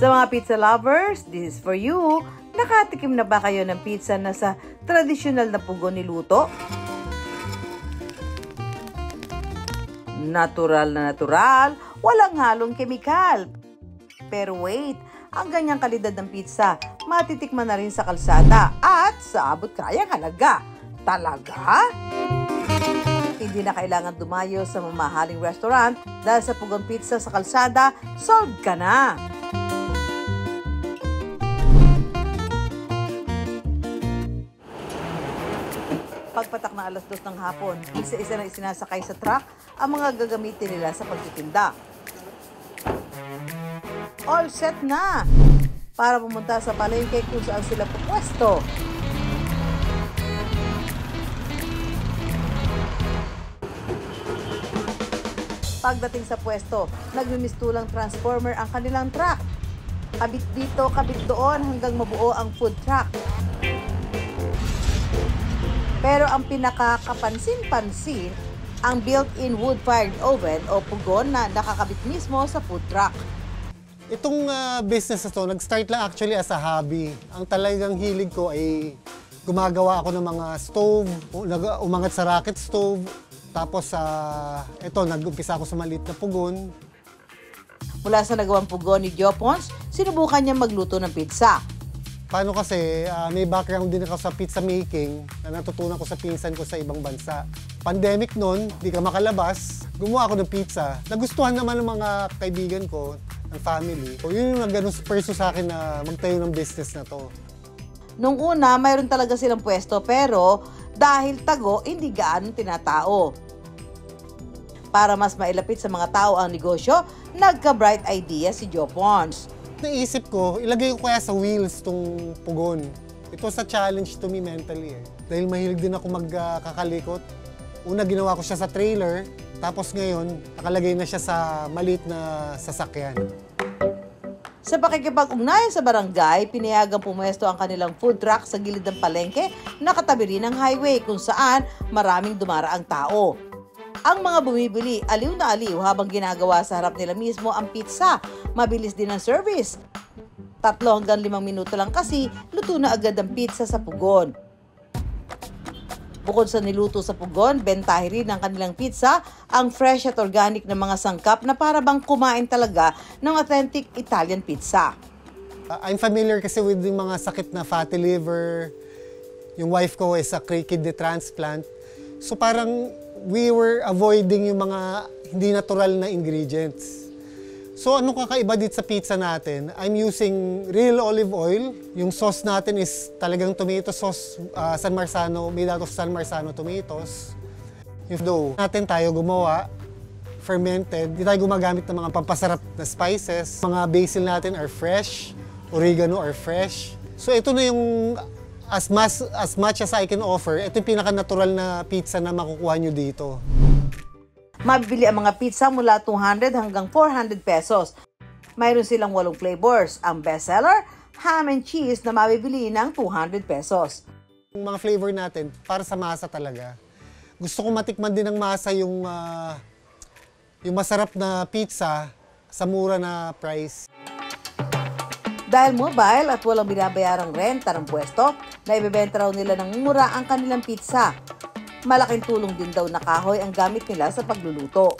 Sa mga pizza lovers, this is for you. Nakatikim na ba kayo ng pizza na sa tradisyonal na pugon niluto? Natural na natural, walang halong kemikal. Pero wait, ang ganyang kalidad ng pizza, matitikman na rin sa kalsada at sa abot kayang halaga. Talaga? Hindi na kailangan dumayo sa mamahaling restaurant dahil sa pugon pizza sa kalsada, solved ka na! Pagpatak na 2:00 ng hapon, isa-isa na isinasakay sa truck ang mga gagamitin nila sa pagtitinda. All set na para pumunta sa palengke kung saan sila pupwesto. Pagdating sa pwesto, nagmimistulang transformer ang kanilang truck. Kabit dito, kabit doon hanggang mabuo ang food truck. Pero ang pinakakapansin-pansin, ang built-in wood-fired oven o pugon na nakakabit mismo sa food truck. Itong business na to, nag-start lang actually as a hobby. Ang talagang hilig ko ay gumagawa ako ng mga stove, umangat sa rocket stove. Tapos nag-umpisa ako sa maliit na pugon. Mula sa nagawang pugon ni Jopons, sinubukan niya magluto ng pizza. Paano kasi, may background din ako sa pizza making na natutunan ko sa pinsan ko sa ibang bansa. Pandemic noon, di ka makalabas, gumawa ako ng pizza. Nagustuhan naman ng mga kaibigan ko, ng family. So, yun yung nag-perso sa akin na magtayo ng business na to. Nung una, mayroon talaga silang pwesto pero dahil tago, hindi gaano tinatao. Para mas mailapit sa mga tao ang negosyo, nagka-bright idea si Jopons. Naisip ko, ilagay ko kaya sa wheels tong pugon. Ito sa challenge to me mentally eh. Dahil mahilig din ako magkakalikot. Una ginawa ko siya sa trailer, tapos ngayon nakalagay na siya sa maliit na sasakyan. Sa pakikipag-ugnayan sa barangay, pinayagang pumuesto ang kanilang food truck sa gilid ng palengke na katabi rin ng highway kung saan maraming dumaraang tao. Ang mga bumibili, aliw na aliw habang ginagawa sa harap nila mismo ang pizza. Mabilis din ang service. 3 hanggang 5 minuto lang kasi luto na agad ang pizza sa pugon. Bukod sa niluto sa pugon, bentahe rin ng kanilang pizza ang fresh at organic na mga sangkap na para bang kumain talaga ng authentic Italian pizza. I'm familiar kasi with yung mga sakit na fatty liver. Yung wife ko is a kidney transplant. So parang we were avoiding yung mga hindi natural na ingredients. So anong kakaiba dito sa pizza natin? I'm using real olive oil. Yung sauce natin is talagang tomato sauce, San Marzano, made out of San Marzano tomatoes. Yung dough natin tayo gumawa, fermented. Hindi tayo gumagamit ng mga pampasarap na spices. Mga basil natin are fresh, oregano are fresh. So ito na yung as much as I can offer, ito yung pinaka-natural na pizza na makukuha nyo dito. Mabibili ang mga pizza mula 200 hanggang 400 pesos. Mayroon silang 8 flavors. Ang bestseller, ham and cheese na mabibili ng 200 pesos. Yung mga flavor natin, para sa masa talaga. Gusto ko matikman din ng masa yung masarap na pizza sa mura na price. Dahil mobile at walang binabayarang renta ng pwesto, naibebenta raw nila ng mura ang kanilang pizza. Malaking tulong din daw na kahoy ang gamit nila sa pagluluto.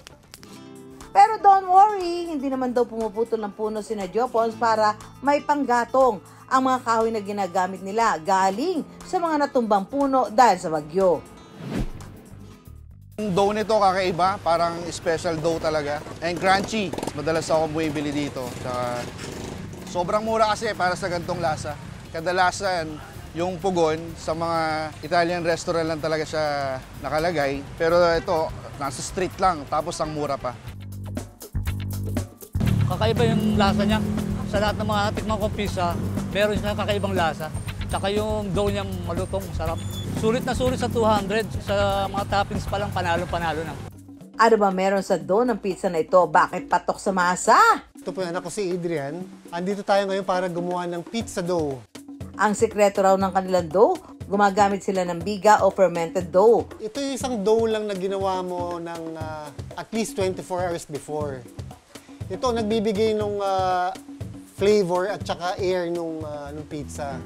Pero don't worry, hindi naman daw pumuputol ng puno sina Jopons para may panggatong. Ang mga kahoy na ginagamit nila galing sa mga natumbang puno dahil sa bagyo. Yung dough nito kakaiba, parang special dough talaga. And crunchy, madalas ako bumibili dito. Sobrang mura kasi para sa gantong lasa. Kadalasan, yung pugon sa mga Italian restaurant lang talaga siya nakalagay. Pero ito, nasa street lang, tapos ang mura pa. Kakaiba yung lasa niya. Sa lahat ng mga natikman kong pizza, meron siyang kakaibang lasa. Tsaka yung dough niya malutong, sarap. Sulit na sulit sa 200. Sa mga toppings pa lang, panalo-panalo na. Ano ba meron sa dough ng pizza na ito? Bakit patok sa masa? Ito po yung anak ko si Adrian. Andito tayo ngayon para gumawa ng pizza dough. Ang sikreto raw ng kanilang dough, gumagamit sila ng biga o fermented dough. Ito yung isang dough lang na ginawa mo ng at least 24 hours before. Ito nagbibigay ng flavor at saka air nung pizza.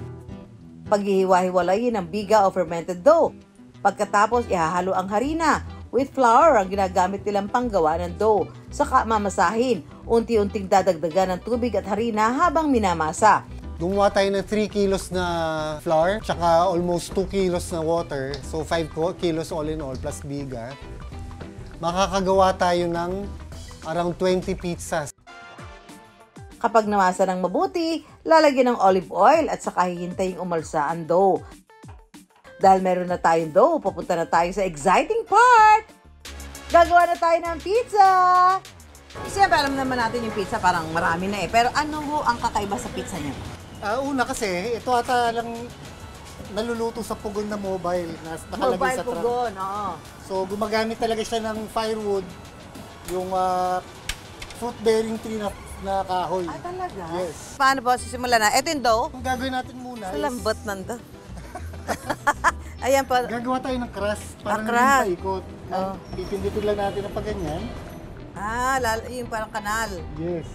Paghihiwa-hiwalayin ang biga o fermented dough. Pagkatapos, ihahalo ang harina. With flour ang ginagamit nilang panggawa ng dough. Saka mamasahin. Unti-unting dadagdagan ng tubig at harina habang minamasa. Gumawa tayo ng 3 kilos na flour, tsaka almost 2 kilos na water. So 5 kilos all in all plus biga. Makakagawa tayo ng around 20 pizzas. Kapag namasa ng mabuti, lalagyan ng olive oil at saka hihintayin umalsa ang dough. Dahil meron na tayong dough, papunta na tayo sa exciting part! Gagawa na tayo ng pizza! Siyempre, alam naman natin yung pizza, parang marami na eh. Pero ano ho ang kakaiba sa pizza niyo? Una kasi, ito ata lang naluluto sa pugon na mobile na nakalagay sa truck. pugon, oo. So gumagamit talaga siya ng firewood, yung fruit-bearing tree na kahoy. Ah, talaga? Yes. Paano po? Sisimula na. Ito yung dough. Ang gagawin natin muna Sa is, lambot ng dough. Ayan po. gagawa tayo ng crust para crust. naging paikot. Oh. Pipindutin lang natin ang pagganyan. Yung parang kanal. Yes.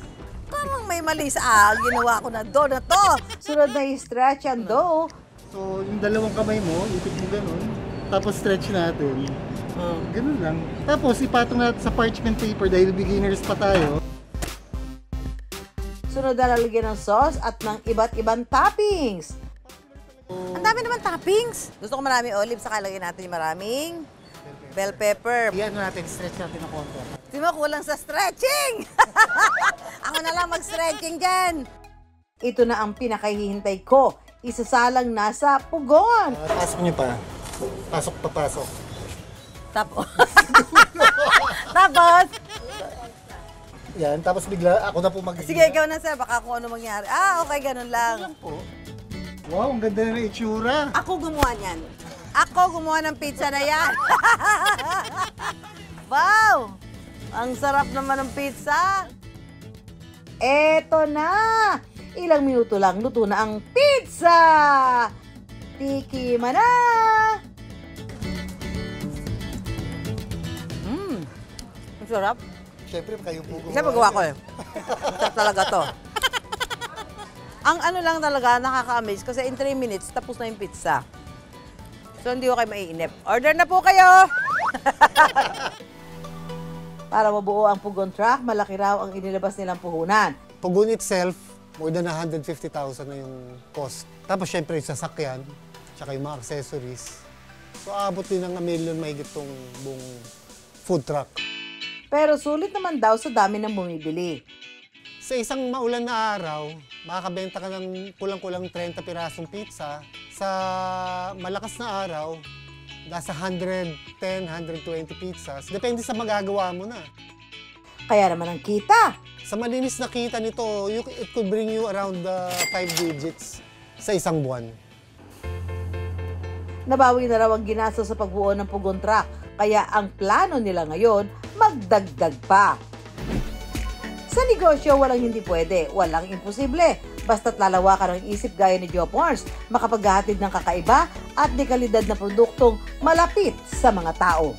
Parang may mali sa ginawa ko na dough na to. Sunod na i-stretch ang dough. So, yung dalawang kamay mo, ipit mo ganun. Tapos stretch natin. Ganun lang. Tapos, ipatong natin sa parchment paper dahil beginners pa tayo. Sunod na lalagyan ng sauce at ng iba't ibang toppings. Ang dami naman toppings. Gusto ko marami olive, saka lagyan natin yung maraming bell pepper. Iyan natin, stretch natin ng konti. Di mo kulang sa stretching. Ako na lang mag-stretching dyan. Ito na ang pinakahihintay ko. Isasalang nasa pugon. Pasok niyo pa. Pasok pa, pasok. Tapos, tapos, Yan, tapos bigla ako na po mag- sige, ikaw na sir, baka kung ano mangyari. Okay, ganun lang. Yan po. Wow, ang ganda na ng itsura. Ako gumawa niyan. Ako gumawa ng pizza na yan. Wow! Ang sarap naman ng pizza. Eto na! Ilang minuto lang, luto na ang pizza! Tikiman na! Ang sarap. Siyempre, kayo po gumawa. Isa magawa ko eh. Masarap talaga to. Ang ano lang talaga, nakaka-amaze kasi in 3 minutes, tapos na yung pizza. So, hindi ko kayo maiinip. Order na po kayo! Para mabuo ang Pugon truck, malaki raw ang inilabas nilang puhunan. Pugon itself, more than 150,000 na yung cost. Tapos syempre yung sasakyan, tsaka yung mga accessories. So aabot din ng 1 million mahigit tong buong food truck. Pero sulit naman daw sa dami ng bumibili. Sa isang maulan na araw, makakabenta ka ng kulang-kulang 30 pirasong pizza. Sa malakas na araw, nasa 110, 120 pizzas. Depende sa magagawa mo na. Kaya naman ang kita. Sa malinis na kita nito, it could bring you around 5 digits sa isang buwan. Nabawi na raw ang ginastos sa pagbuo ng Pugon truck. Kaya ang plano nila ngayon, magdagdag pa. Sa negosyo, walang hindi pwede, walang imposible. Basta't lalawakan ang isip gaya ni Joe Porns, makapaghahatid ng kakaiba at dekalidad na produktong malapit sa mga tao.